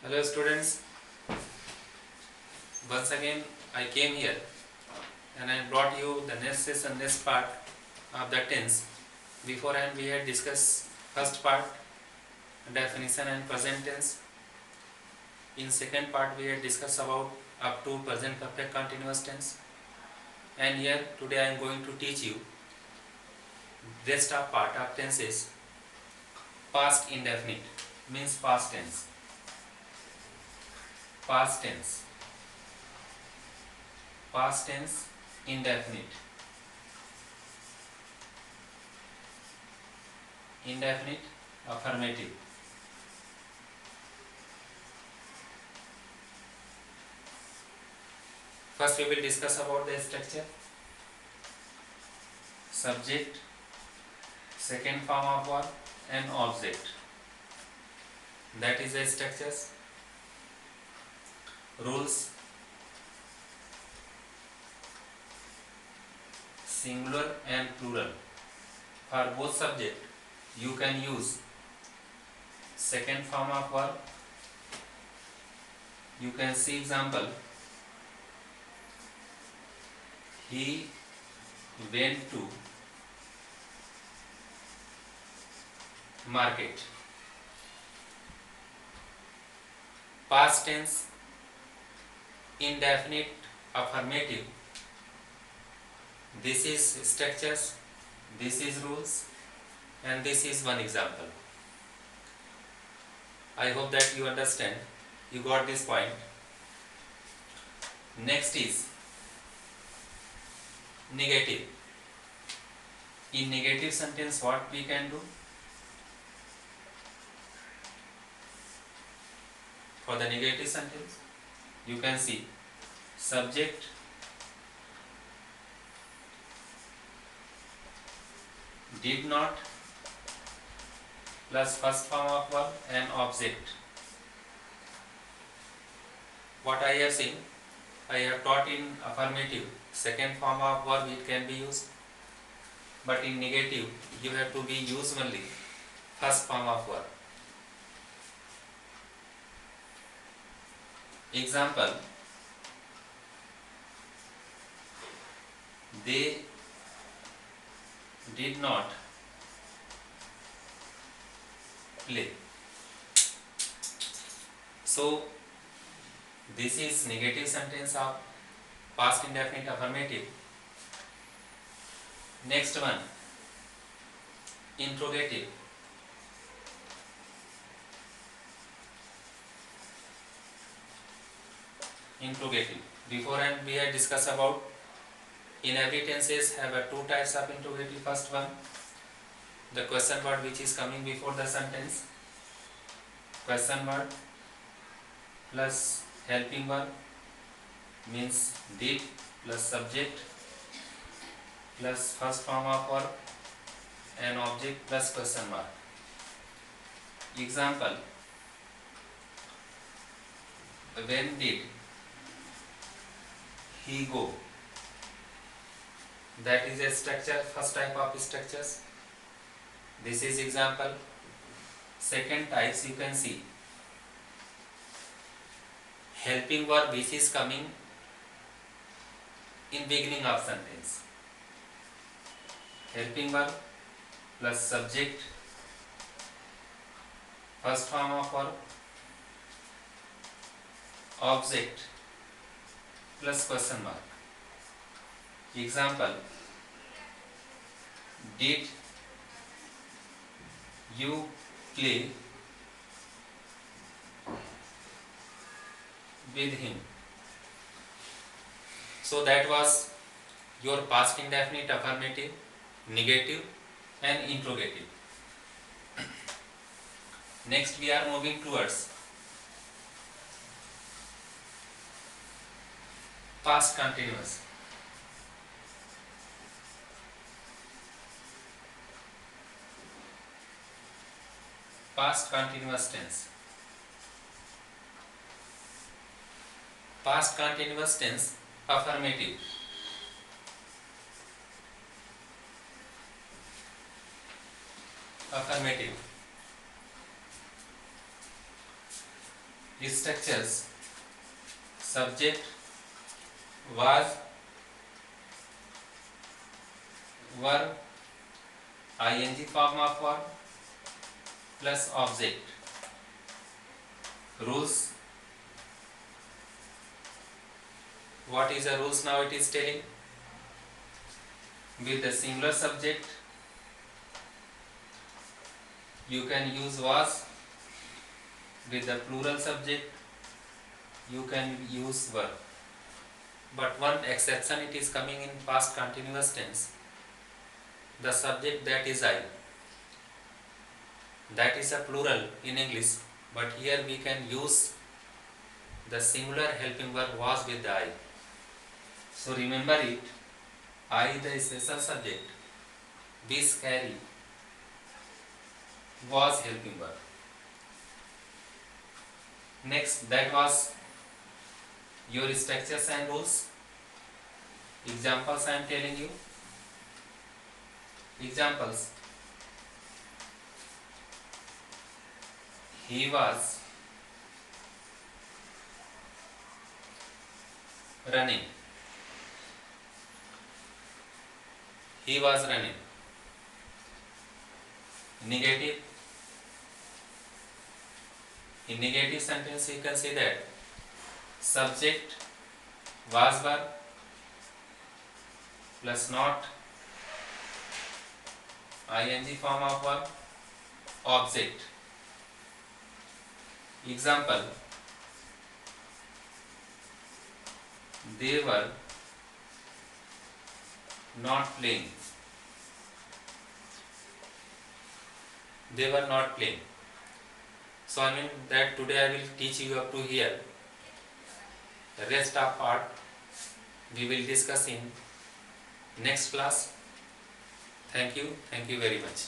Hello students, once again I came here and I brought you the next session, next part of the tense. Beforehand we had discussed first part, definition and present tense. In second part we had discussed about up to present perfect continuous tense. And here today I am going to teach you rest of part of tenses. Past indefinite means past tense. Past tense. Past tense indefinite. Indefinite affirmative. First we will discuss about the structure. Subject, second form of verb and object. That is the structures. Rules, singular and plural. For both subject you can use second form of verb. You can see example. He went to market. Past tense indefinite affirmative. This is structures, this is rules, and this is one example. I hope that you understand, you got this point. Next is negative. In negative sentence what we can do? For the negative sentence you can see subject, did not plus first form of verb and object. What I have seen, I have taught in affirmative second form of verb it can be used, but in negative you have to be use only first form of verb. Example, they did not play. So this is negative sentence of past indefinite affirmative. Next one, interrogative. Interrogative. Beforehand we had discussed about in every tenses have two types of interrogative. First one, the question word which is coming before the sentence. Question word plus helping verb means did plus subject plus first form of verb and object plus question mark. Example, when did he go? That is a structure, first type of structures. This is example. Second types you can see helping verb which is coming in beginning of sentence. Helping verb plus subject, first form of verb, object plus question mark. Example, did you play with him? So that was your past indefinite affirmative, negative and interrogative. Next we are moving towards past continuous. Past continuous tense. Past continuous tense affirmative. Affirmative. structures. Subject, was, verb, ing form of verb plus object. Rules. What is the rules now it is telling? With the singular subject you can use was. With the plural subject you can use verb. But one exception it is coming in past continuous tense. The subject, that is I. That is a plural in English, but here we can use the singular helping verb was with the I. So remember it, I the special subject, this carry was helping verb. Next, that was your structures and rules. Examples I am telling you. Examples. He was running. He was running. Negative. In negative sentence you can say that subject was verb plus not ing form of verb object. Example, they were not playing. They were not playing. So I mean that today I will teach you up to here. The rest of part we will discuss in next class. Thank you very much.